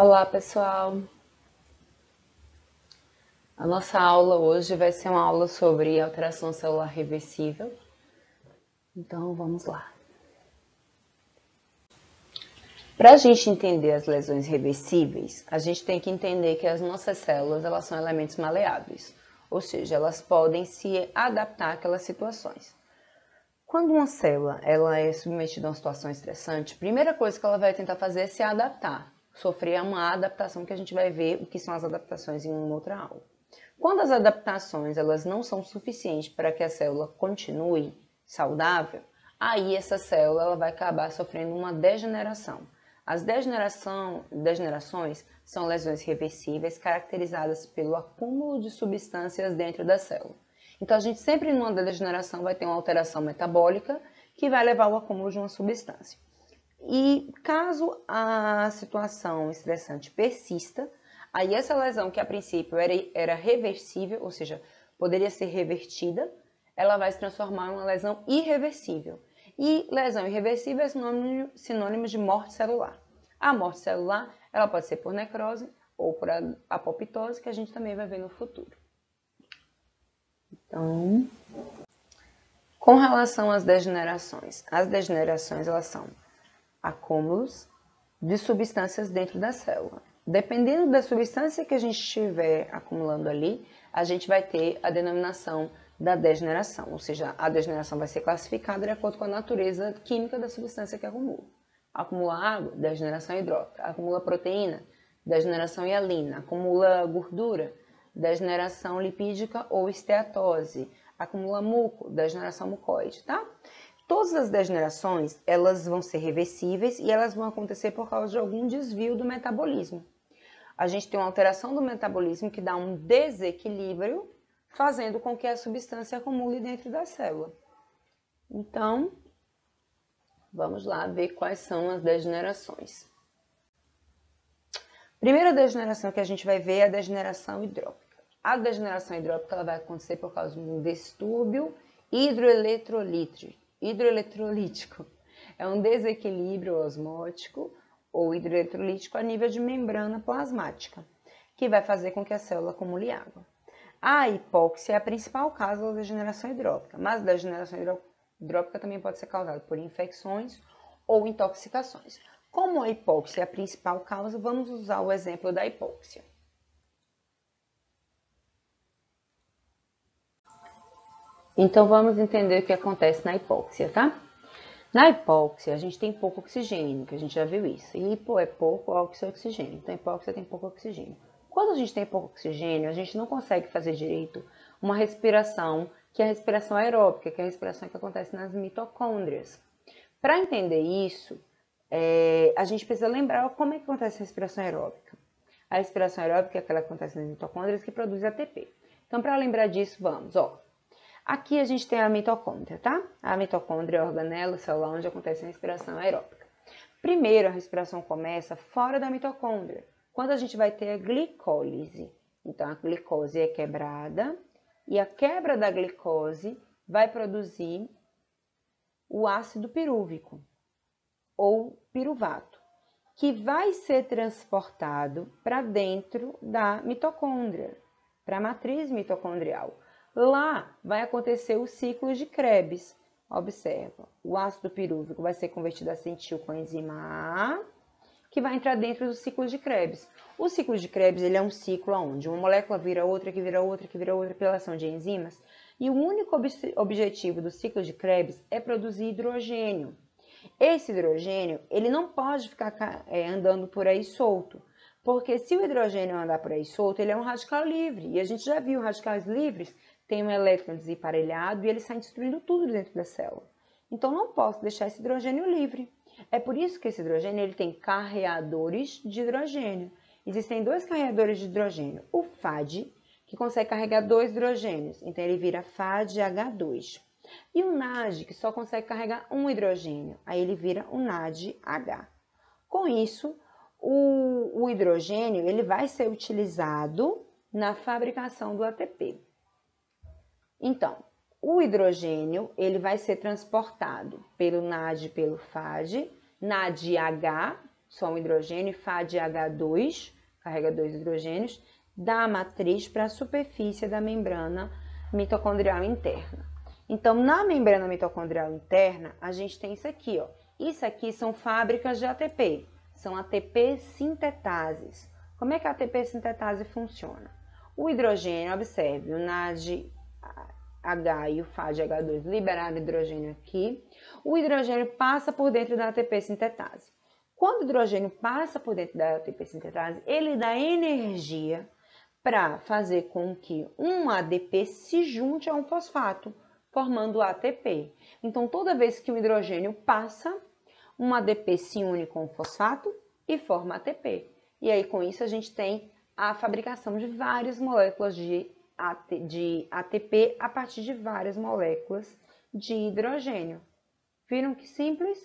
Olá, pessoal! A nossa aula hoje vai ser uma aula sobre alteração celular reversível. Então, vamos lá. Para a gente entender as lesões reversíveis, a gente tem que entender que as nossas células elas são elementos maleáveis, ou seja, elas podem se adaptar àquelas situações. Quando uma célula ela é submetida a uma situação estressante, a primeira coisa que ela vai tentar fazer é se adaptar, sofrer uma adaptação que a gente vai ver o que são as adaptações em uma outra aula. Quando as adaptações elas não são suficientes para que a célula continue saudável, aí essa célula ela vai acabar sofrendo uma degeneração. As degenerações são lesões reversíveis caracterizadas pelo acúmulo de substâncias dentro da célula. Então, a gente sempre numa degeneração vai ter uma alteração metabólica que vai levar ao acúmulo de uma substância. E caso a situação estressante persista, aí essa lesão que a princípio era reversível, ou seja, poderia ser revertida, ela vai se transformar em uma lesão irreversível. E lesão irreversível é sinônimo de morte celular. A morte celular ela pode ser por necrose ou por apoptose, que a gente também vai ver no futuro. Então, com relação às degenerações elas são acúmulos de substâncias dentro da célula. Dependendo da substância que a gente estiver acumulando ali, a gente vai ter a denominação da degeneração, ou seja, a degeneração vai ser classificada de acordo com a natureza química da substância que acumula. Acumula água, degeneração hidrópica. Acumula proteína, degeneração hialina. Acumula gordura, degeneração lipídica ou esteatose. Acumula muco, degeneração mucoide, tá? Todas as degenerações, elas vão ser reversíveis e elas vão acontecer por causa de algum desvio do metabolismo. A gente tem uma alteração do metabolismo que dá um desequilíbrio, fazendo com que a substância acumule dentro da célula. Então, vamos lá ver quais são as degenerações. Primeira degeneração que a gente vai ver é a degeneração hidrópica. A degeneração hidrópica ela vai acontecer por causa de um distúrbio hidroeletrolítico. É um desequilíbrio osmótico ou hidroeletrolítico a nível de membrana plasmática, que vai fazer com que a célula acumule água. A hipóxia é a principal causa da degeneração hidrópica, mas a degeneração hidrópica também pode ser causada por infecções ou intoxicações. Como a hipóxia é a principal causa, vamos usar o exemplo da hipóxia. Então, vamos entender o que acontece na hipóxia, tá? Na hipóxia, a gente tem pouco oxigênio, que a gente já viu isso. E hipo é pouco, óxido é oxigênio. Então, a hipóxia tem pouco oxigênio. Quando a gente tem pouco oxigênio, a gente não consegue fazer direito uma respiração, que é a respiração aeróbica, que é a respiração que acontece nas mitocôndrias. Para entender isso, a gente precisa lembrar como é que acontece a respiração aeróbica. A respiração aeróbica é aquela que acontece nas mitocôndrias que produz ATP. Então, para lembrar disso, vamos, ó. Aqui a gente tem a mitocôndria, tá? A mitocôndria é a organela celular onde acontece a respiração aeróbica. Primeiro, a respiração começa fora da mitocôndria, quando a gente vai ter a glicólise. Então, a glicose é quebrada e a quebra da glicose vai produzir o ácido pirúvico ou piruvato, que vai ser transportado para dentro da mitocôndria, para a matriz mitocondrial. Lá vai acontecer o ciclo de Krebs. Observa, o ácido pirúvico vai ser convertido a acetilcoenzima A, que vai entrar dentro do ciclo de Krebs. O ciclo de Krebs ele é um ciclo onde uma molécula vira outra, que vira outra, que vira outra, pela ação de enzimas. E o único objetivo do ciclo de Krebs é produzir hidrogênio. Esse hidrogênio ele não pode ficar andando por aí solto. Porque se o hidrogênio andar por aí solto, ele é um radical livre. E a gente já viu radicais livres tem um elétron desemparelhado e ele sai destruindo tudo dentro da célula. Então, não posso deixar esse hidrogênio livre. É por isso que esse hidrogênio ele tem carreadores de hidrogênio. Existem dois carreadores de hidrogênio. O FAD, que consegue carregar 2 hidrogênios, então ele vira FADH2. E o NAD, que só consegue carregar um hidrogênio, aí ele vira o NADH. Com isso, o hidrogênio ele vai ser utilizado na fabricação do ATP. Então, o hidrogênio ele vai ser transportado pelo NAD e pelo FAD, NADH, só um hidrogênio, Fá de H2, carrega 2 hidrogênios, da matriz para a superfície da membrana mitocondrial interna. Então, na membrana mitocondrial interna, a gente tem isso aqui, ó. Isso aqui são fábricas de ATP, são ATP sintetases. Como é que a ATP sintetase funciona? O hidrogênio, observe, o NAD H e o Fá de H2 liberaram hidrogênio aqui. O hidrogênio passa por dentro da ATP sintetase. Quando o hidrogênio passa por dentro da ATP sintetase, ele dá energia para fazer com que um ADP se junte a um fosfato, formando ATP. Então, toda vez que o hidrogênio passa, um ADP se une com o fosfato e forma ATP. E aí, com isso, a gente tem a fabricação de várias moléculas de ATP a partir de várias moléculas de hidrogênio. Viram que simples?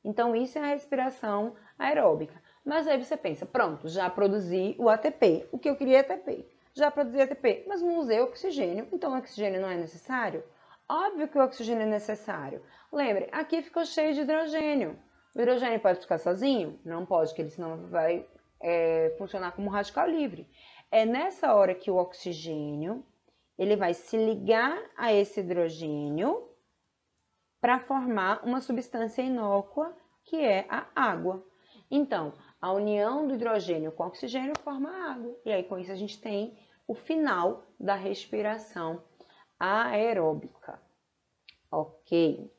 Então, isso é a respiração aeróbica. Mas aí você pensa, pronto, já produzi o ATP. O que eu queria é ATP. Já produzi ATP, mas não usei oxigênio, então o oxigênio não é necessário? Óbvio que o oxigênio é necessário. Lembre, aqui ficou cheio de hidrogênio. O hidrogênio pode ficar sozinho? Não pode, porque ele senão vai funcionar como radical livre. É nessa hora que o oxigênio ele vai se ligar a esse hidrogênio para formar uma substância inócua que é a água. Então, a união do hidrogênio com o oxigênio forma a água. E aí, com isso, a gente tem o final da respiração aeróbica. Ok.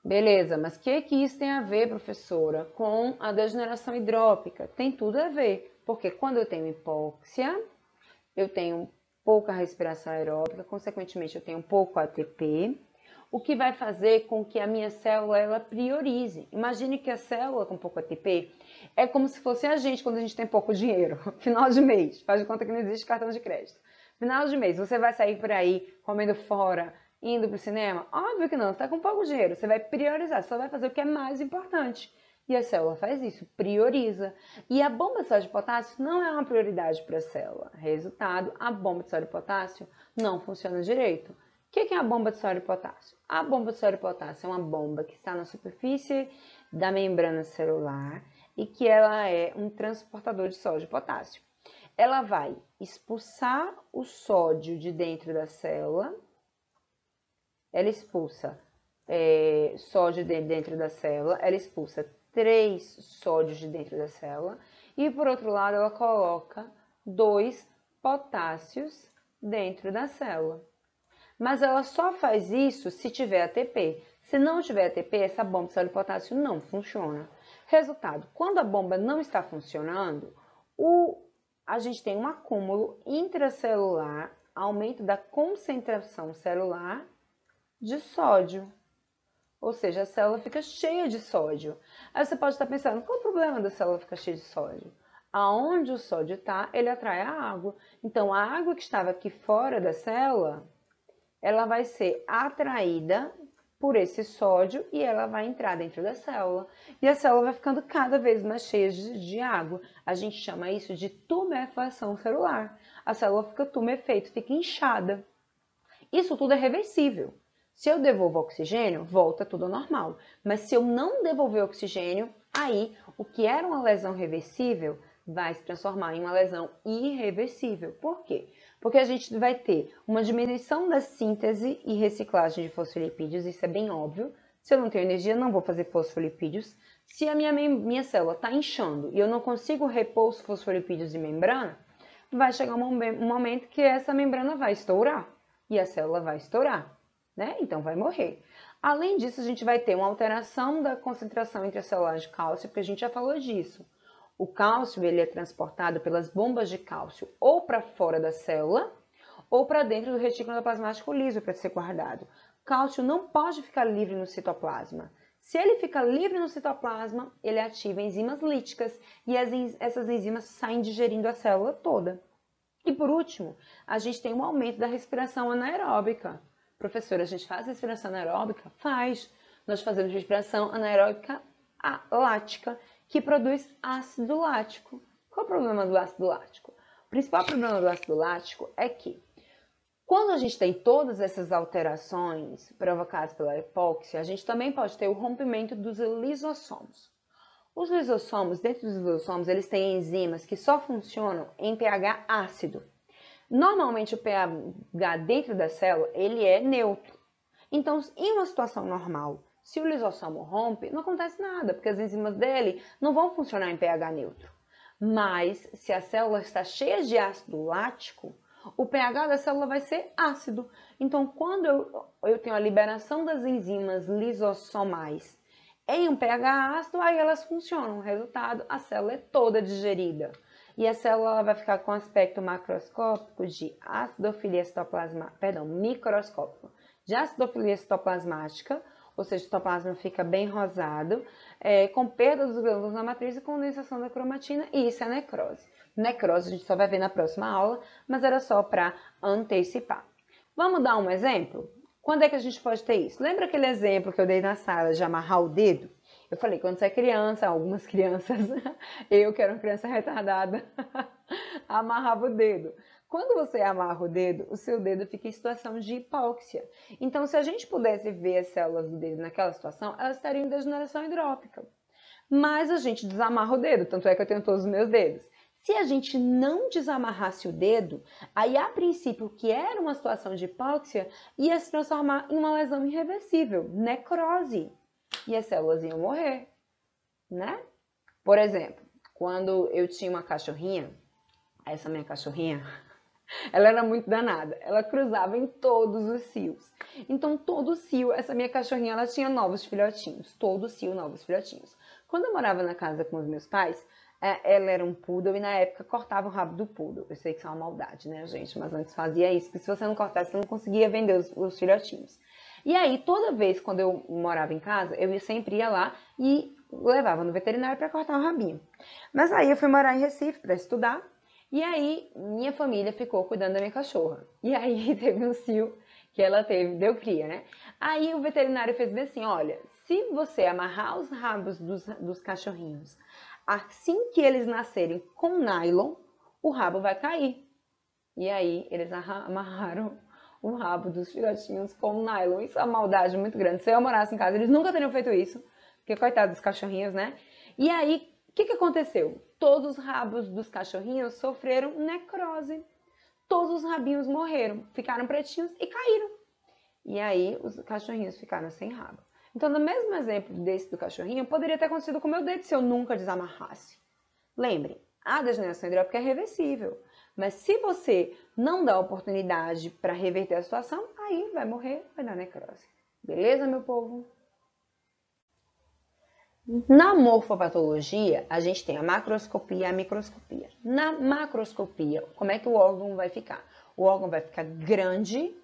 Beleza, mas o que isso tem a ver, professora, com a degeneração hidrópica? Tem tudo a ver, porque quando eu tenho hipóxia, eu tenho pouca respiração aeróbica, consequentemente eu tenho pouco ATP, o que vai fazer com que a minha célula ela priorize. Imagine que a célula com pouco ATP é como se fosse a gente quando a gente tem pouco dinheiro, final de mês, faz de conta que não existe cartão de crédito. Final de mês, você vai sair por aí comendo fora, indo para o cinema? Óbvio que não, você está com pouco dinheiro, você vai priorizar, você só vai fazer o que é mais importante. E a célula faz isso, prioriza. E a bomba de sódio e potássio não é uma prioridade para a célula. Resultado, a bomba de sódio e potássio não funciona direito. O que é a bomba de sódio e potássio? A bomba de sódio e potássio é uma bomba que está na superfície da membrana celular e que ela é um transportador de sódio e potássio. Ela vai expulsar o sódio de dentro da célula, ela expulsa sódio de dentro da célula, ela expulsa 3 sódios de dentro da célula e, por outro lado, ela coloca 2 potássios dentro da célula. Mas ela só faz isso se tiver ATP. Se não tiver ATP, essa bomba de sódio e potássio não funciona. Resultado, quando a bomba não está funcionando, a gente tem um acúmulo intracelular, aumento da concentração celular de sódio. Ou seja, a célula fica cheia de sódio. Aí você pode estar pensando, qual é o problema da célula ficar cheia de sódio? Aonde o sódio está, ele atrai a água. Então, a água que estava aqui fora da célula, ela vai ser atraída por esse sódio e ela vai entrar dentro da célula. E a célula vai ficando cada vez mais cheia de água. A gente chama isso de tumefação celular. A célula fica tumefeita, fica inchada. Isso tudo é reversível. Se eu devolvo oxigênio, volta tudo ao normal. Mas se eu não devolver oxigênio, aí o que era uma lesão reversível vai se transformar em uma lesão irreversível. Por quê? Porque a gente vai ter uma diminuição da síntese e reciclagem de fosfolipídios, isso é bem óbvio. Se eu não tenho energia, não vou fazer fosfolipídios. Se a minha célula está inchando e eu não consigo repor os fosfolipídios de membrana, vai chegar um momento que essa membrana vai estourar e a célula vai estourar, né? Então vai morrer. Além disso, a gente vai ter uma alteração da concentração intracelular de cálcio, porque a gente já falou disso. O cálcio ele é transportado pelas bombas de cálcio ou para fora da célula ou para dentro do retículo endoplasmático liso para ser guardado. Cálcio não pode ficar livre no citoplasma. Se ele fica livre no citoplasma, ele ativa enzimas líticas e essas enzimas saem digerindo a célula toda. E por último, a gente tem um aumento da respiração anaeróbica. Professora, a gente faz respiração anaeróbica? Faz. Nós fazemos respiração anaeróbica lática, que produz ácido lático. Qual é o problema do ácido lático? O principal problema do ácido lático é que, quando a gente tem todas essas alterações provocadas pela hipóxia, a gente também pode ter o rompimento dos lisossomos. Os lisossomos, dentro dos lisossomos, eles têm enzimas que só funcionam em pH ácido. Normalmente o pH dentro da célula, ele é neutro. Então, em uma situação normal, se o lisossomo rompe, não acontece nada, porque as enzimas dele não vão funcionar em pH neutro. Mas, se a célula está cheia de ácido lático, o pH da célula vai ser ácido. Então, quando eu tenho a liberação das enzimas lisossomais em um pH ácido, aí elas funcionam. O resultado, a célula é toda digerida. E a célula vai ficar com aspecto macroscópico de acidofilia citoplasmática, perdão, microscópico, de acidofilia citoplasmática, ou seja, o citoplasma fica bem rosado, com perda dos glândulos na matriz e condensação da cromatina, e isso é necrose. Necrose a gente só vai ver na próxima aula, mas era só para antecipar. Vamos dar um exemplo? Quando é que a gente pode ter isso? Lembra aquele exemplo que eu dei na sala de amarrar o dedo? Eu falei, quando você é criança, algumas crianças, eu que era uma criança retardada, amarrava o dedo. Quando você amarra o dedo, o seu dedo fica em situação de hipóxia. Então, se a gente pudesse ver as células do dedo naquela situação, elas estariam em degeneração hidrópica. Mas a gente desamarra o dedo, tanto é que eu tenho todos os meus dedos. Se a gente não desamarrasse o dedo, aí a princípio, o que era uma situação de hipóxia, ia se transformar em uma lesão irreversível, necrose. E as células iam morrer, né? Por exemplo, quando eu tinha uma cachorrinha, essa minha cachorrinha, ela era muito danada, ela cruzava em todos os cios. Então, todo cio, essa minha cachorrinha, ela tinha novos filhotinhos, todo cio, novos filhotinhos. Quando eu morava na casa com os meus pais, ela era um poodle e na época cortava o rabo do poodle. Eu sei que isso é uma maldade, né, gente? Mas antes fazia isso, porque se você não cortasse, você não conseguia vender os filhotinhos. E aí, toda vez quando eu morava em casa, eu sempre ia lá e levava no veterinário para cortar o rabinho. Mas aí eu fui morar em Recife para estudar, e aí minha família ficou cuidando da minha cachorra. E aí teve um cio que ela teve, deu cria, né? Aí o veterinário fez assim, olha, se você amarrar os rabos dos cachorrinhos assim que eles nascerem com nylon, o rabo vai cair. E aí eles amarraram o rabo dos filhotinhos com nylon. Isso é uma maldade muito grande. Se eu morasse em casa, eles nunca teriam feito isso. Porque, coitados dos cachorrinhos, né? E aí, o que aconteceu? Todos os rabos dos cachorrinhos sofreram necrose. Todos os rabinhos morreram, ficaram pretinhos e caíram. E aí, os cachorrinhos ficaram sem rabo. Então, no mesmo exemplo desse do cachorrinho, poderia ter acontecido com o meu dedo se eu nunca desamarrasse. Lembre, a degeneração hidrópica é reversível. Mas se você não dá oportunidade para reverter a situação, aí vai morrer, vai dar necrose. Beleza, meu povo? Na morfopatologia, a gente tem a macroscopia e a microscopia. Na macroscopia, como é que o órgão vai ficar? O órgão vai ficar grande,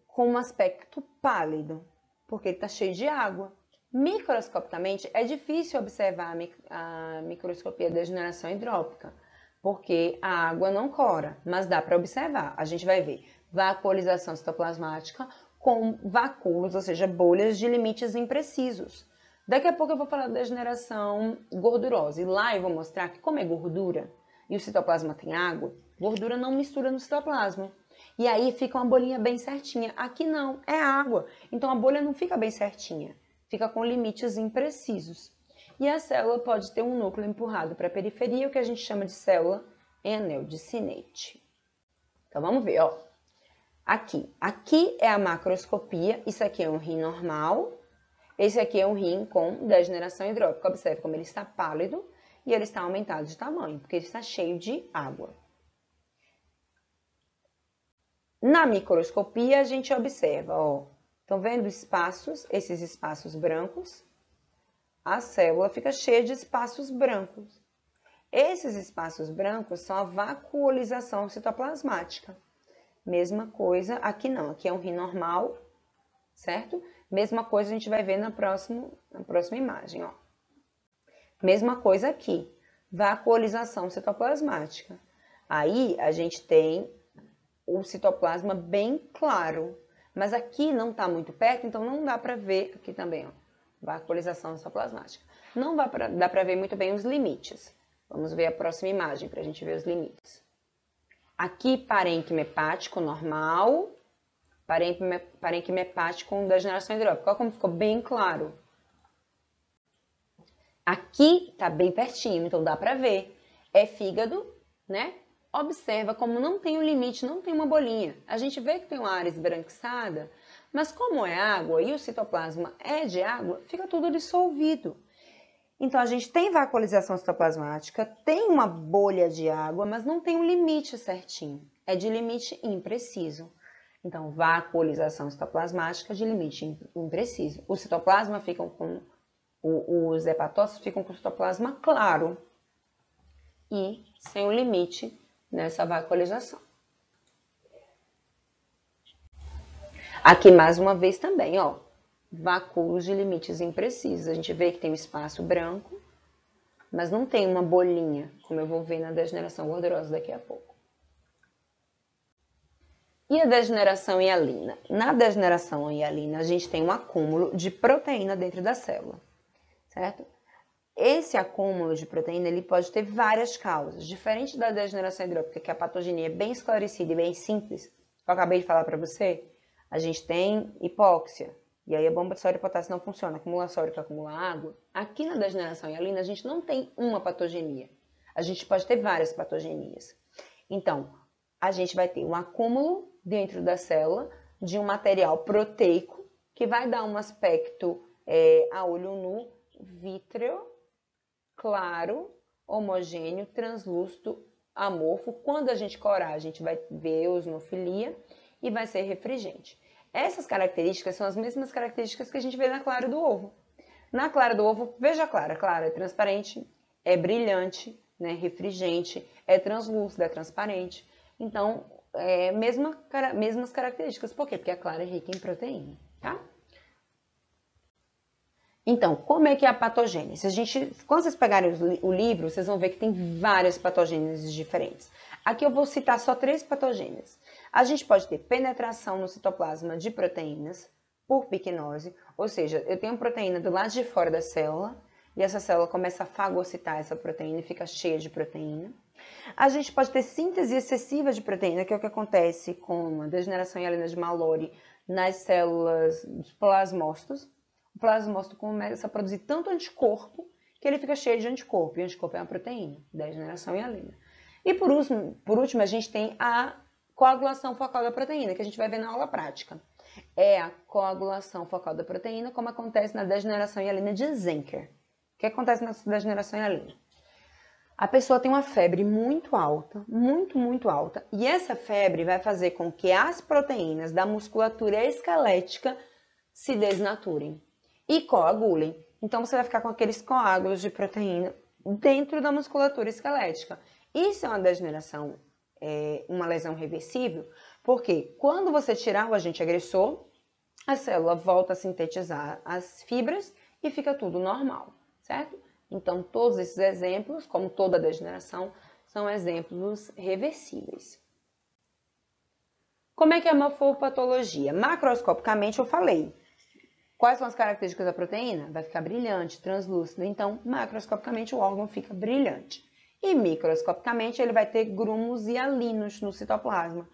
com um aspecto pálido, porque ele está cheio de água. Microscopicamente, é difícil observar a microscopia da degeneração hidrópica, porque a água não cora, mas dá para observar. A gente vai ver vacuolização citoplasmática com vacúolos, ou seja, bolhas de limites imprecisos. Daqui a pouco eu vou falar da degeneração gordurosa, e lá eu vou mostrar que como é gordura e o citoplasma tem água, gordura não mistura no citoplasma. E aí fica uma bolinha bem certinha. Aqui não, é água. Então a bolha não fica bem certinha, fica com limites imprecisos. E a célula pode ter um núcleo empurrado para a periferia, o que a gente chama de célula em anel de Sinnett. Então vamos ver, ó. Aqui é a macroscopia, isso aqui é um rim normal, esse aqui é um rim com degeneração hidrópica. Observe como ele está pálido e ele está aumentado de tamanho, porque ele está cheio de água. Na microscopia, a gente observa, ó, estão vendo espaços, esses espaços brancos? A célula fica cheia de espaços brancos. Esses espaços brancos são a vacuolização citoplasmática. Mesma coisa, aqui não, aqui é um rim normal, certo? Mesma coisa a gente vai ver na próxima imagem, ó. Mesma coisa aqui, vacuolização citoplasmática. Aí a gente tem o citoplasma bem claro, mas aqui não está muito perto, então não dá para ver, aqui também, ó, vacuolização citoplasmática. Não dá para ver muito bem os limites. Vamos ver a próxima imagem para a gente ver os limites. Aqui, parênquima hepático normal, parênquima hepático com degeneração hidrópica. Olha como ficou bem claro. Aqui tá bem pertinho, então dá para ver. É fígado, né? Observa como não tem um limite, não tem uma bolinha. A gente vê que tem uma área esbranquiçada, mas como é água e o citoplasma é de água, fica tudo dissolvido. Então, a gente tem vacuolização citoplasmática, tem uma bolha de água, mas não tem um limite certinho. É de limite impreciso. Então, vacuolização citoplasmática de limite impreciso. O citoplasma ficam com... Os hepatócitos ficam com o citoplasma claro e sem o limite nessa vacuolização. Aqui, mais uma vez também, ó, vacúolos de limites imprecisos. A gente vê que tem um espaço branco, mas não tem uma bolinha, como eu vou ver na degeneração gordurosa daqui a pouco. E a degeneração hialina? Na degeneração hialina, a gente tem um acúmulo de proteína dentro da célula, certo? Esse acúmulo de proteína ele pode ter várias causas. Diferente da degeneração hidrópica, que a patogenia é bem esclarecida e bem simples, que eu acabei de falar para você, a gente tem hipóxia, e aí a bomba de sódio e potássio não funciona, acumula sódio que acumula água. Aqui na degeneração hialina a gente não tem uma patogenia, a gente pode ter várias patogenias. Então, a gente vai ter um acúmulo dentro da célula de um material proteico que vai dar um aspecto a olho nu, vítreo, claro, homogêneo, translúcido, amorfo. Quando a gente corar, a gente vai ver eosinofilia e vai ser refringente. Essas características são as mesmas características que a gente vê na clara do ovo. Na clara do ovo, veja a clara é transparente, é brilhante, né, refringente, é translúcida, é transparente. Então, mesmas características. Por quê? Porque a clara é rica em proteína, tá? Então, como é que é a patogênese? Quando vocês pegarem o livro, vocês vão ver que tem várias patogêneses diferentes. Aqui eu vou citar só 3 patogêneses. A gente pode ter penetração no citoplasma de proteínas por piquenose, ou seja, eu tenho proteína do lado de fora da célula e essa célula começa a fagocitar essa proteína e fica cheia de proteína. A gente pode ter síntese excessiva de proteína, que é o que acontece com a degeneração hialina de Mallory nas células dos plasmócitos. O plasmócito começa a produzir tanto anticorpo que ele fica cheio de anticorpo. E anticorpo é uma proteína, degeneração hialina. E por último, a gente tem a coagulação focal da proteína, que a gente vai ver na aula prática. É a coagulação focal da proteína, como acontece na degeneração hialina de Zenker. O que acontece na degeneração hialina? A pessoa tem uma febre muito alta, muito alta, e essa febre vai fazer com que as proteínas da musculatura esquelética se desnaturem e coagulem. Então, você vai ficar com aqueles coágulos de proteína dentro da musculatura esquelética. Isso é uma degeneração, uma lesão reversível, porque quando você tirar o agente agressor, a célula volta a sintetizar as fibras e fica tudo normal, certo? Então, todos esses exemplos, como toda degeneração, são exemplos reversíveis. Como é que é a morfopatologia? Macroscopicamente, eu falei. Quais são as características da proteína? Vai ficar brilhante, translúcido. Então, macroscopicamente, o órgão fica brilhante. E microscopicamente, ele vai ter grumos hialinos no citoplasma.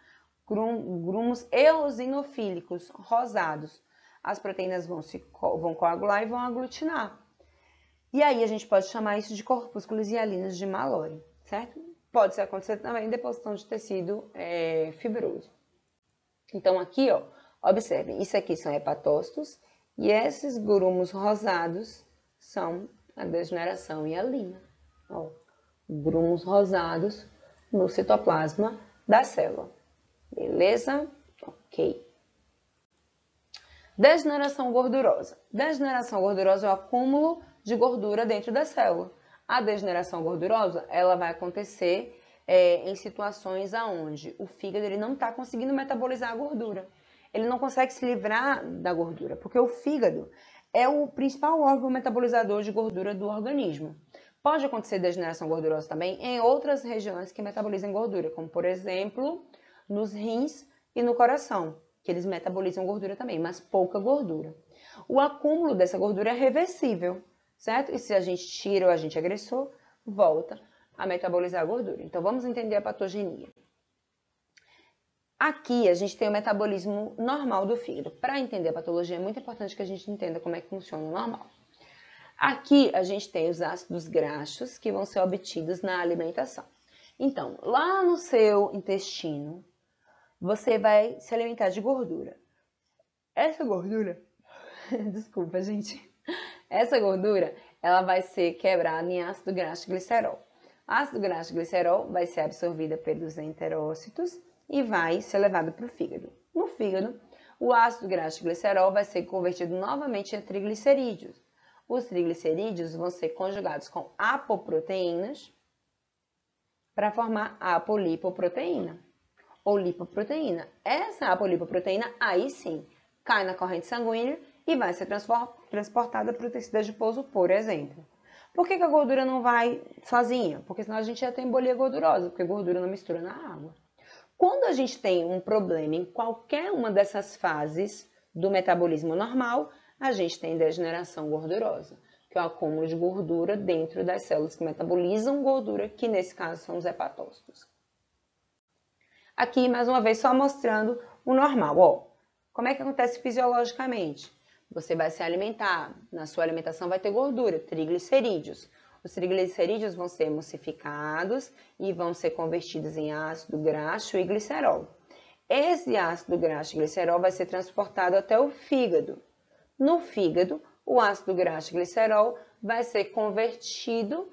Grumos eosinofílicos, rosados. As proteínas vão coagular e vão aglutinar. E aí, a gente pode chamar isso de corpúsculos hialinos de Mallory, certo? Pode acontecer também deposição de tecido fibroso. Então, aqui, ó, observem, isso aqui são hepatócitos e esses grumos rosados são a degeneração hialina. Ó, grumos rosados no citoplasma da célula. Beleza? Ok. Degeneração gordurosa. Degeneração gordurosa é o acúmulo de gordura dentro da célula. A degeneração gordurosa, ela vai acontecer em situações aonde o fígado ele não está conseguindo metabolizar a gordura. Ele não consegue se livrar da gordura, porque o fígado é o principal órgão metabolizador de gordura do organismo. Pode acontecer degeneração gordurosa também em outras regiões que metabolizam gordura, como por exemplo, nos rins e no coração, que eles metabolizam gordura também, mas pouca gordura. O acúmulo dessa gordura é reversível, certo? E se a gente tira o agente agressor, volta a metabolizar a gordura. Então, vamos entender a patogenia. Aqui, a gente tem o metabolismo normal do fígado. Para entender a patologia, é muito importante que a gente entenda como é que funciona o normal. Aqui a gente tem os ácidos graxos que vão ser obtidos na alimentação. Então, lá no seu intestino, você vai se alimentar de gordura. Essa gordura, desculpa, gente. Essa gordura, ela vai ser quebrada em ácido graxo glicerol. Ácido graxo glicerol vai ser absorvida pelos enterócitos e vai ser levado para o fígado. No fígado, o ácido graxo glicerol vai ser convertido novamente em triglicerídeos. Os triglicerídeos vão ser conjugados com apoproteínas para formar apolipoproteína ou lipoproteína. Essa apolipoproteína, aí sim, cai na corrente sanguínea e vai ser transportada para o tecido adiposo, por exemplo. Por que a gordura não vai sozinha? Porque senão a gente já tem embolia gordurosa, porque a gordura não mistura na água. Quando a gente tem um problema em qualquer uma dessas fases do metabolismo normal, a gente tem degeneração gordurosa, que é o acúmulo de gordura dentro das células que metabolizam gordura, que nesse caso são os hepatócitos. Aqui, mais uma vez, só mostrando o normal. Ó, como é que acontece fisiologicamente? Você vai se alimentar, na sua alimentação vai ter gordura, triglicerídeos. Os triglicerídeos vão ser emulsificados e vão ser convertidos em ácido graxo e glicerol. Esse ácido graxo e glicerol vai ser transportado até o fígado. No fígado, o ácido graxo e glicerol vai ser convertido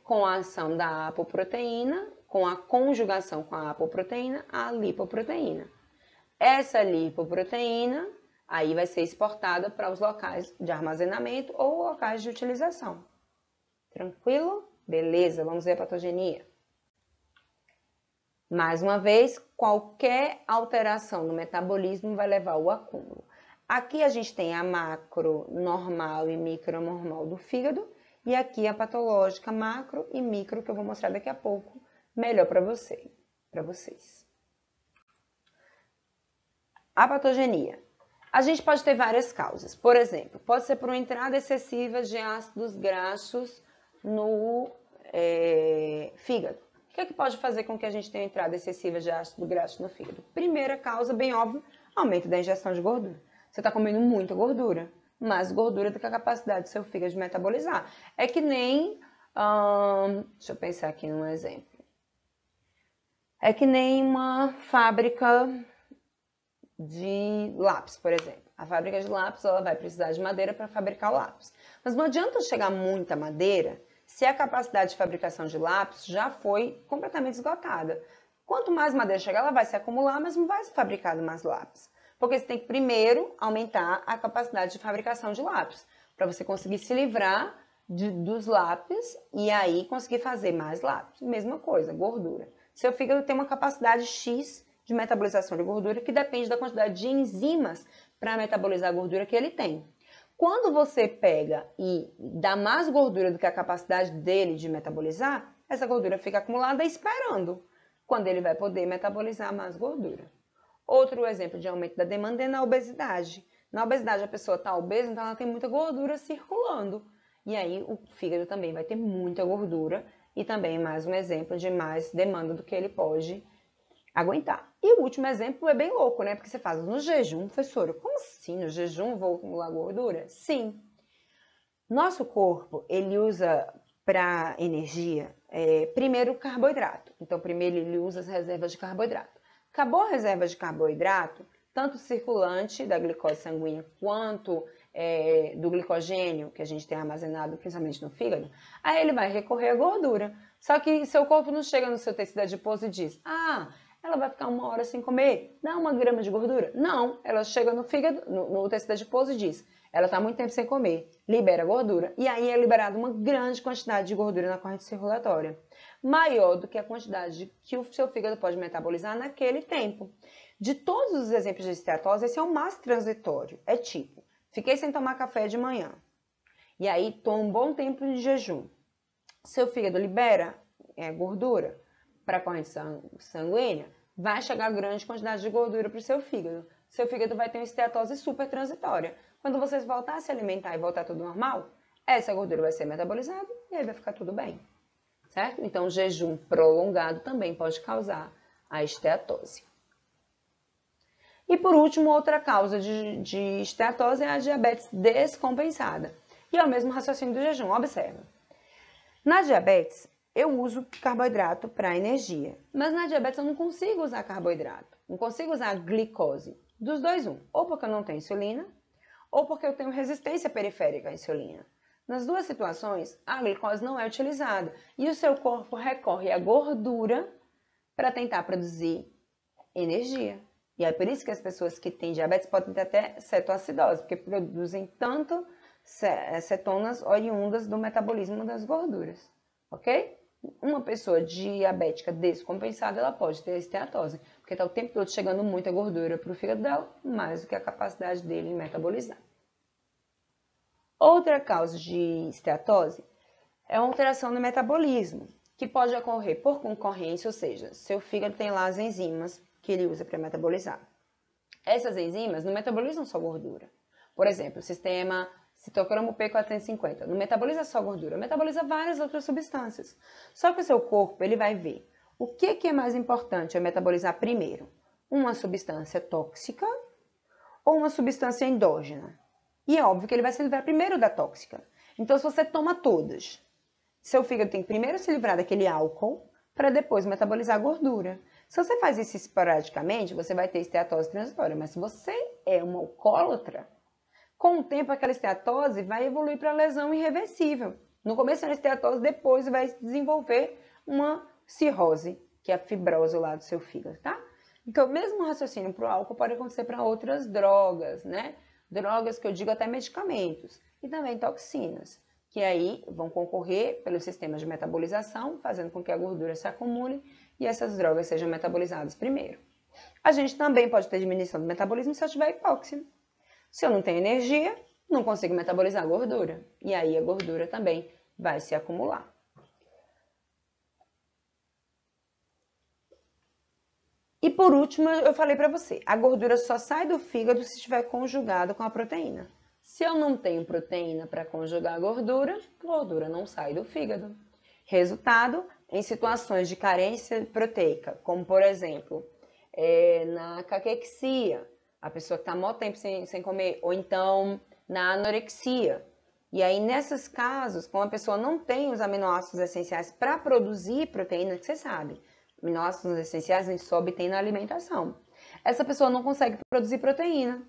com a ação da apoproteína, com a conjugação com a apoproteína, a lipoproteína. Essa lipoproteína aí vai ser exportada para os locais de armazenamento ou locais de utilização. Tranquilo? Beleza, vamos ver a patogenia. Mais uma vez, qualquer alteração no metabolismo vai levar ao acúmulo. Aqui a gente tem a macro normal e micro normal do fígado, e aqui a patológica macro e micro, que eu vou mostrar daqui a pouco, melhor para vocês. A patogenia. A gente pode ter várias causas. Por exemplo, pode ser por uma entrada excessiva de ácidos graxos no fígado. O que é que pode fazer com que a gente tenha entrada excessiva de ácido graxo no fígado? Primeira causa, bem óbvio, aumento da ingestão de gordura. Você está comendo muita gordura, mais gordura do que a capacidade do seu fígado de metabolizar. É que nem, deixa eu pensar aqui num exemplo. É que nem uma fábrica de lápis, por exemplo. A fábrica de lápis ela vai precisar de madeira para fabricar o lápis. Mas não adianta chegar muita madeira se a capacidade de fabricação de lápis já foi completamente esgotada. Quanto mais madeira chegar, ela vai se acumular, mas não vai ser fabricado mais lápis. Porque você tem que primeiro aumentar a capacidade de fabricação de lápis, para você conseguir se livrar dos lápis e aí conseguir fazer mais lápis. Mesma coisa, gordura. Seu fígado tem uma capacidade X de metabolização de gordura que depende da quantidade de enzimas para metabolizar a gordura que ele tem. Quando você pega e dá mais gordura do que a capacidade dele de metabolizar, essa gordura fica acumulada esperando quando ele vai poder metabolizar mais gordura. Outro exemplo de aumento da demanda é na obesidade. Na obesidade a pessoa está obesa, então ela tem muita gordura circulando. E aí o fígado também vai ter muita gordura e também mais um exemplo de mais demanda do que ele pode aguentar. E o último exemplo é bem louco, né? Porque você faz no jejum, professora, como assim? No jejum vou acumular gordura? Sim. Nosso corpo, ele usa para energia, primeiro o carboidrato. Então, primeiro ele usa as reservas de carboidrato. Acabou a reserva de carboidrato, tanto circulante da glicose sanguínea quanto do glicogênio que a gente tem armazenado, principalmente no fígado, aí ele vai recorrer à gordura. Só que seu corpo não chega no seu tecido adiposo e diz, ela vai ficar 1 hora sem comer, dá 1 grama de gordura. Não, ela chega no fígado, no tecido adiposo e diz, ela está muito tempo sem comer, libera gordura. E aí é liberada uma grande quantidade de gordura na corrente circulatória, maior do que a quantidade que o seu fígado pode metabolizar naquele tempo. De todos os exemplos de esteatose, esse é o mais transitório. É tipo, fiquei sem tomar café de manhã, e aí tô um bom tempo de jejum. Seu fígado libera gordura para a corrente sanguínea, vai chegar grande quantidade de gordura para o seu fígado. Seu fígado vai ter uma esteatose super transitória. Quando vocês voltar a se alimentar e voltar tudo normal, essa gordura vai ser metabolizada e aí vai ficar tudo bem, certo? Então, o jejum prolongado também pode causar a esteatose. E por último, outra causa de esteatose é a diabetes descompensada. E é o mesmo raciocínio do jejum, observa. Na diabetes, eu uso carboidrato para energia, mas na diabetes eu não consigo usar carboidrato, não consigo usar glicose. Dos dois, ou porque eu não tenho insulina, ou porque eu tenho resistência periférica à insulina. Nas duas situações, a glicose não é utilizada e o seu corpo recorre à gordura para tentar produzir energia. E é por isso que as pessoas que têm diabetes podem ter até cetoacidose, porque produzem tanto cetonas oriundas do metabolismo das gorduras, ok? Uma pessoa diabética descompensada, ela pode ter esteatose, porque está o tempo todo chegando muita gordura para o fígado dela, mais do que a capacidade dele em metabolizar. Outra causa de esteatose é uma alteração no metabolismo, que pode ocorrer por concorrência, ou seja, seu fígado tem lá as enzimas que ele usa para metabolizar. Essas enzimas não metabolizam só gordura. Por exemplo, o sistema citocromo P450 não metaboliza só gordura, metaboliza várias outras substâncias. Só que o seu corpo ele vai ver o que é mais importante metabolizar primeiro, uma substância tóxica ou uma substância endógena. E é óbvio que ele vai se livrar primeiro da tóxica. Então, se você toma todas, seu fígado tem que primeiro se livrar daquele álcool para depois metabolizar a gordura. Se você faz isso esporadicamente, você vai ter esteatose transitória. Mas se você é uma alcoólatra, com o tempo aquela esteatose vai evoluir para lesão irreversível. No começo é uma esteatose, depois vai desenvolver uma cirrose, que é a fibrose lá do seu fígado, tá? Então, mesmo raciocínio para o álcool pode acontecer para outras drogas, né? Drogas que eu digo até medicamentos. E também toxinas, que aí vão concorrer pelo sistema de metabolização, fazendo com que a gordura se acumule e essas drogas sejam metabolizadas primeiro. A gente também pode ter diminuição do metabolismo se eu tiver hipóxia. Se eu não tenho energia, não consigo metabolizar a gordura. E aí a gordura também vai se acumular. E por último, eu falei para você, a gordura só sai do fígado se estiver conjugada com a proteína. Se eu não tenho proteína para conjugar a gordura não sai do fígado. Resultado, em situações de carência proteica, como por exemplo, na caquexia, a pessoa que está muito tempo sem comer, ou então na anorexia. E aí, nesses casos, como a pessoa não tem os aminoácidos essenciais para produzir proteína, que você sabe, aminoácidos essenciais a gente só obtém na alimentação. Essa pessoa não consegue produzir proteína.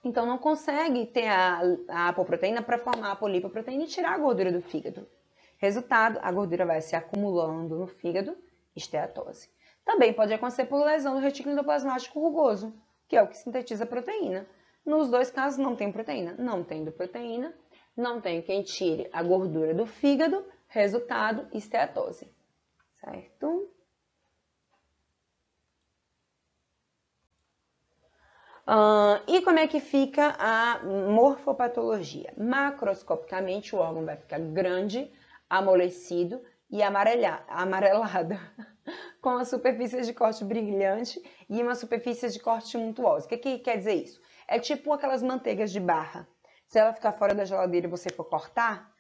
Então, não consegue ter a apoproteína para formar a polipoproteína e tirar a gordura do fígado. Resultado, a gordura vai se acumulando no fígado, esteatose. Também pode acontecer por lesão do retículo endoplasmático rugoso, que é o que sintetiza a proteína. Nos dois casos, não tem proteína. Não tendo proteína, não tem quem tire a gordura do fígado, resultado, esteatose. Certo? E como é que fica a morfopatologia? Macroscopicamente, o órgão vai ficar grande, amolecido e amarelado, com a superfície de corte brilhante e uma superfície de corte untuosa. O que quer dizer isso? É tipo aquelas manteigas de barra. Se ela ficar fora da geladeira e você for cortar,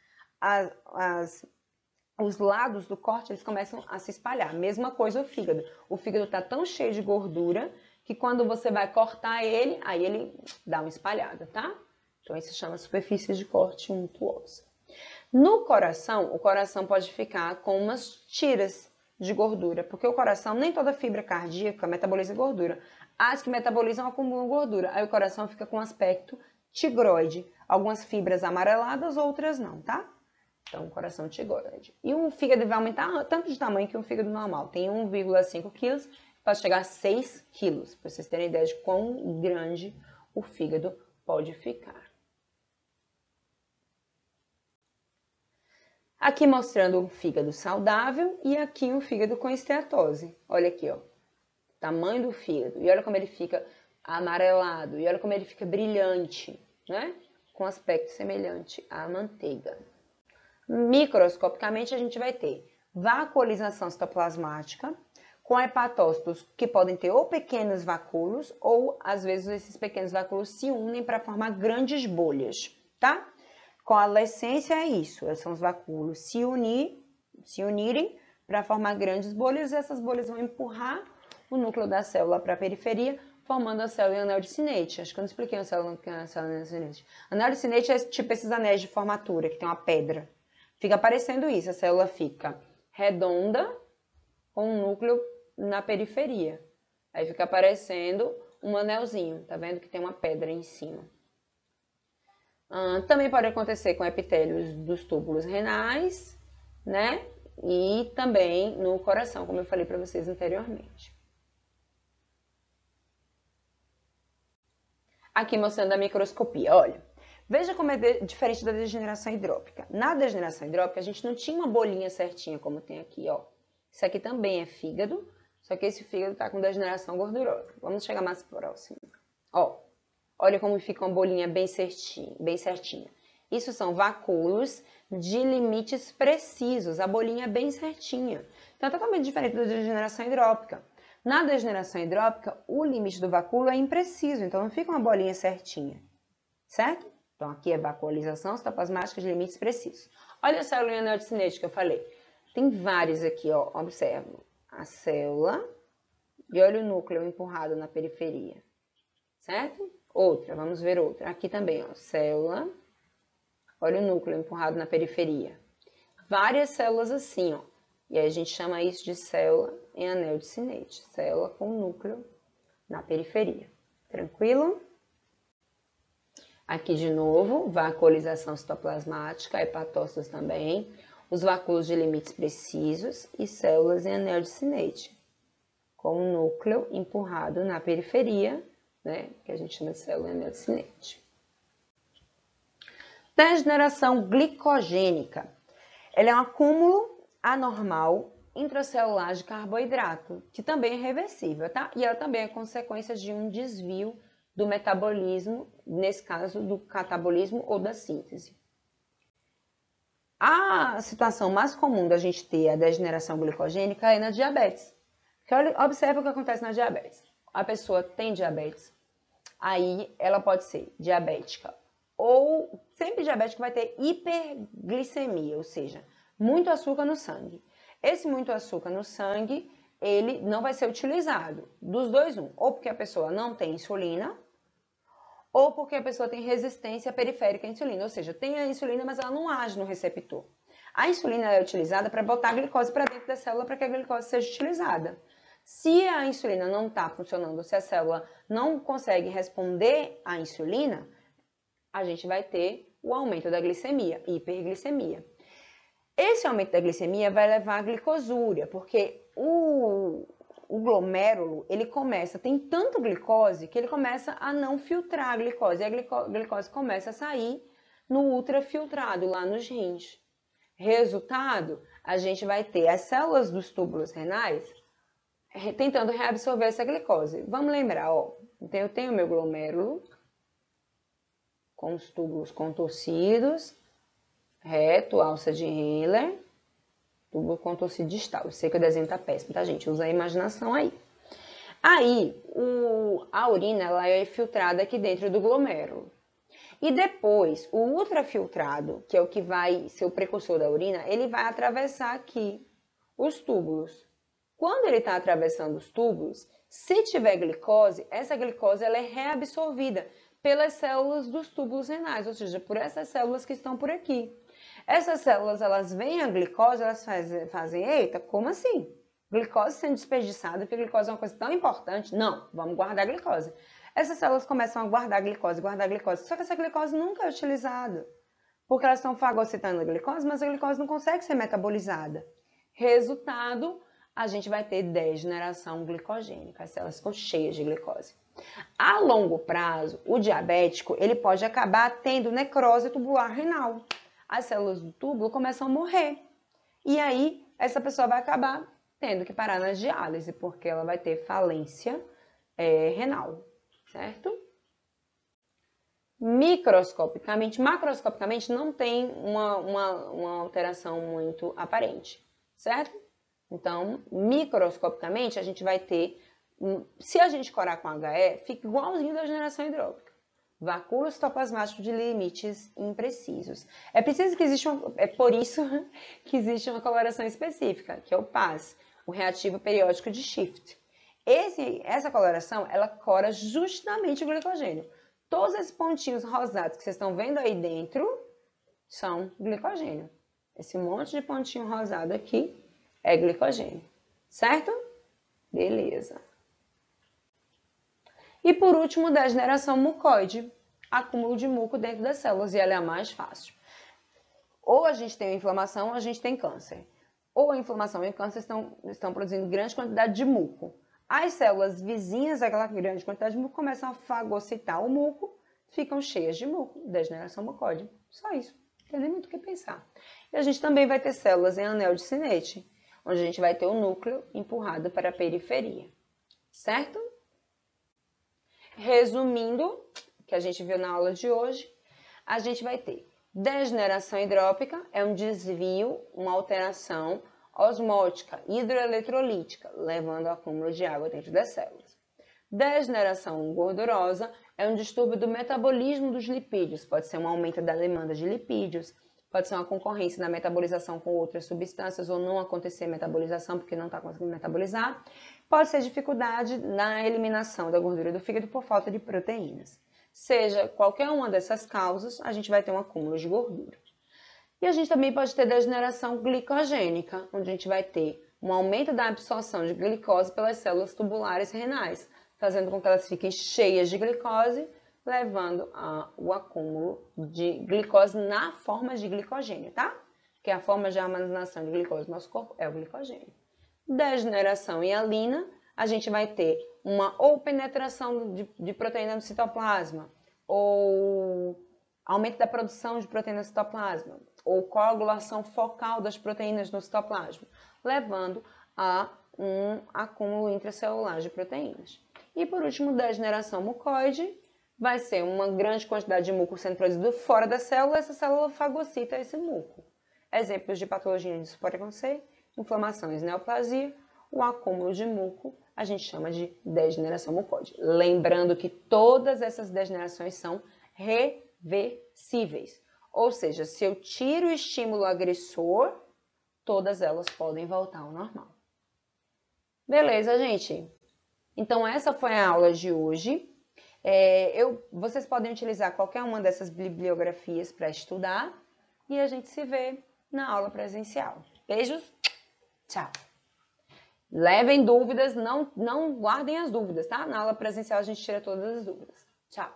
os lados do corte eles começam a se espalhar. Mesma coisa o fígado. O fígado está tão cheio de gordura que quando você vai cortar ele, aí ele dá uma espalhada, tá? Então isso se chama superfície de corte untuosa. No coração, o coração pode ficar com umas tiras de gordura, porque o coração, nem toda fibra cardíaca metaboliza gordura. As que metabolizam acumulam gordura. Aí o coração fica com aspecto tigroide. Algumas fibras amareladas, outras não, tá? Então, coração tigroide. E o fígado vai aumentar tanto de tamanho que um fígado normal. Tem 1,5 quilos, pode chegar a 6 quilos, para vocês terem ideia de quão grande o fígado pode ficar. Aqui mostrando um fígado saudável e aqui um fígado com esteatose. Olha aqui, ó, tamanho do fígado. E olha como ele fica amarelado. E olha como ele fica brilhante, né? Com aspecto semelhante à manteiga. Microscopicamente, a gente vai ter vacuolização citoplasmática, com hepatócitos que podem ter ou pequenos vacúolos, ou às vezes esses pequenos vacúolos se unem para formar grandes bolhas, tá? Com a adolescência é isso, são os vacúolos se unirem para formar grandes bolhas, e essas bolhas vão empurrar o núcleo da célula para a periferia, formando a célula e anel de Sinnett. Acho que eu não expliquei a célula e anel de Sinnett. Anel de Sinnett é tipo esses anéis de formatura, que tem uma pedra. Fica parecendo isso, a célula fica redonda, com um núcleo na periferia. Aí fica parecendo um anelzinho, tá vendo que tem uma pedra em cima. Também pode acontecer com epitélios dos túbulos renais, né? E também no coração, como eu falei para vocês anteriormente. Aqui mostrando a microscopia, olha. Veja como é diferente da degeneração hidrópica. Na degeneração hidrópica, a gente não tinha uma bolinha certinha como tem aqui, ó. Isso aqui também é fígado, só que esse fígado está com degeneração gordurosa. Vamos chegar mais próximo. Ó, olha como fica uma bolinha bem certinha. Isso são vacúolos de limites precisos, a bolinha é bem certinha. Então é totalmente diferente da degeneração hidrópica. Na degeneração hidrópica, o limite do vacúolo é impreciso, então não fica uma bolinha certinha, certo? Então aqui é vacuolização citoplasmática de limites precisos. Olha a célula anel de Sinnett que eu falei. Tem vários aqui, ó, observa. A célula e olha o núcleo empurrado na periferia, certo? Outra, vamos ver outra. Aqui também, ó, célula, olha o núcleo empurrado na periferia. Várias células assim, ó. E aí a gente chama isso de célula em anel de Sinnett. Célula com núcleo na periferia. Tranquilo? Aqui de novo, vacuolização citoplasmática, hepatócitos também. Os vacúolos de limites precisos e células em anel de Sinnett. Com o núcleo empurrado na periferia, né? Que a gente chama de célula em anel de Sinnett. Degeneração glicogênica. Ela é um acúmulo anormal intracelular de carboidrato, que também é reversível, tá? E ela também é consequência de um desvio do metabolismo, nesse caso do catabolismo ou da síntese. A situação mais comum da gente ter a degeneração glicogênica é na diabetes. Porque observa o que acontece na diabetes. A pessoa tem diabetes, aí ela pode ser diabética ou sempre diabética vai ter hiperglicemia, ou seja, muito açúcar no sangue. Esse muito açúcar no sangue, ele não vai ser utilizado. Dos dois, um. Ou porque a pessoa não tem insulina, ou porque a pessoa tem resistência periférica à insulina. Ou seja, tem a insulina, mas ela não age no receptor. A insulina é utilizada para botar a glicose para dentro da célula para que a glicose seja utilizada. Se a insulina não está funcionando, se a célula não consegue responder à insulina, a gente vai ter o aumento da glicemia, hiperglicemia. Esse aumento da glicemia vai levar à glicosúria, porque o glomérulo, ele tem tanto glicose que ele começa a não filtrar a glicose, e a glicose começa a sair no ultrafiltrado, lá nos rins. Resultado, a gente vai ter as células dos túbulos renais tentando reabsorver essa glicose. Vamos lembrar, ó, então eu tenho meu glomérulo com os túbulos contorcidos, reto, alça de Henle, túbulo contorcido distal. Eu sei que o desenho tá péssimo, tá, gente? Usa a imaginação aí. Aí, a urina ela é filtrada aqui dentro do glomérulo. E depois, o ultrafiltrado, que é o que vai ser o precursor da urina, ele vai atravessar aqui os túbulos. Quando ele está atravessando os túbulos, se tiver glicose, essa glicose ela é reabsorvida pelas células dos túbulos renais, ou seja, por essas células que estão por aqui. Essas células, elas veem a glicose, elas fazem, eita, como assim? Glicose sendo desperdiçada, porque a glicose é uma coisa tão importante. Não, vamos guardar a glicose. Essas células começam a guardar a glicose, só que essa glicose nunca é utilizada, porque elas estão fagocitando a glicose, mas a glicose não consegue ser metabolizada. Resultado, a gente vai ter degeneração glicogênica, as células ficam cheias de glicose. A longo prazo, o diabético, ele pode acabar tendo necrose tubular renal. As células do túbulo começam a morrer. E aí, essa pessoa vai acabar tendo que parar na diálise, porque ela vai ter falência renal, certo? Microscopicamente, macroscopicamente, não tem uma alteração muito aparente, certo? Então, microscopicamente, a gente vai ter, se a gente corar com HE, fica igualzinho da degeneração hidrópica. Vacúolo citoplasmático de limites imprecisos. É por isso que existe uma coloração específica, que é o PAS, o reativo periódico de Schiff. Essa coloração, ela cora justamente o glicogênio. Todos esses pontinhos rosados que vocês estão vendo aí dentro são glicogênio. Esse monte de pontinho rosado aqui é glicogênio, certo? Beleza. E por último, degeneração mucoide, acúmulo de muco dentro das células, e ela é a mais fácil. Ou a gente tem inflamação ou a gente tem câncer. Ou a inflamação e o câncer estão produzindo grande quantidade de muco. As células vizinhas àquela grande quantidade de muco começam a fagocitar o muco, ficam cheias de muco, degeneração mucoide. Só isso, não tem nem muito o que pensar. E a gente também vai ter células em anel de Sinnett, onde a gente vai ter o núcleo empurrado para a periferia, certo? Resumindo, o que a gente viu na aula de hoje, a gente vai ter degeneração hidrópica, é um desvio, uma alteração osmótica, hidroeletrolítica, levando ao acúmulo de água dentro das células. Degeneração gordurosa é um distúrbio do metabolismo dos lipídios, pode ser um aumento da demanda de lipídios, pode ser uma concorrência na metabolização com outras substâncias ou não acontecer metabolização porque não está conseguindo metabolizar. Pode ser dificuldade na eliminação da gordura do fígado por falta de proteínas. Seja qualquer uma dessas causas, a gente vai ter um acúmulo de gordura. E a gente também pode ter degeneração glicogênica, onde a gente vai ter um aumento da absorção de glicose pelas células tubulares renais, fazendo com que elas fiquem cheias de glicose, levando ao acúmulo de glicose na forma de glicogênio, tá? Que é a forma de armazenação de glicose no nosso corpo é o glicogênio. Degeneração hialina, a gente vai ter uma ou penetração de proteína no citoplasma, ou aumento da produção de proteína no citoplasma, ou coagulação focal das proteínas no citoplasma, levando a um acúmulo intracelular de proteínas. E por último, degeneração mucoide, vai ser uma grande quantidade de muco sendo produzido fora da célula, essa célula fagocita esse muco. Exemplos de patologia disso podem acontecer: inflamações, neoplasia, o acúmulo de muco, a gente chama de degeneração mucoide. Lembrando que todas essas degenerações são reversíveis. Ou seja, se eu tiro o estímulo agressor, todas elas podem voltar ao normal. Beleza, gente? Então, essa foi a aula de hoje. Vocês podem utilizar qualquer uma dessas bibliografias para estudar e a gente se vê na aula presencial. Beijos, tchau! Levem dúvidas, não guardem as dúvidas, tá? Na aula presencial a gente tira todas as dúvidas. Tchau!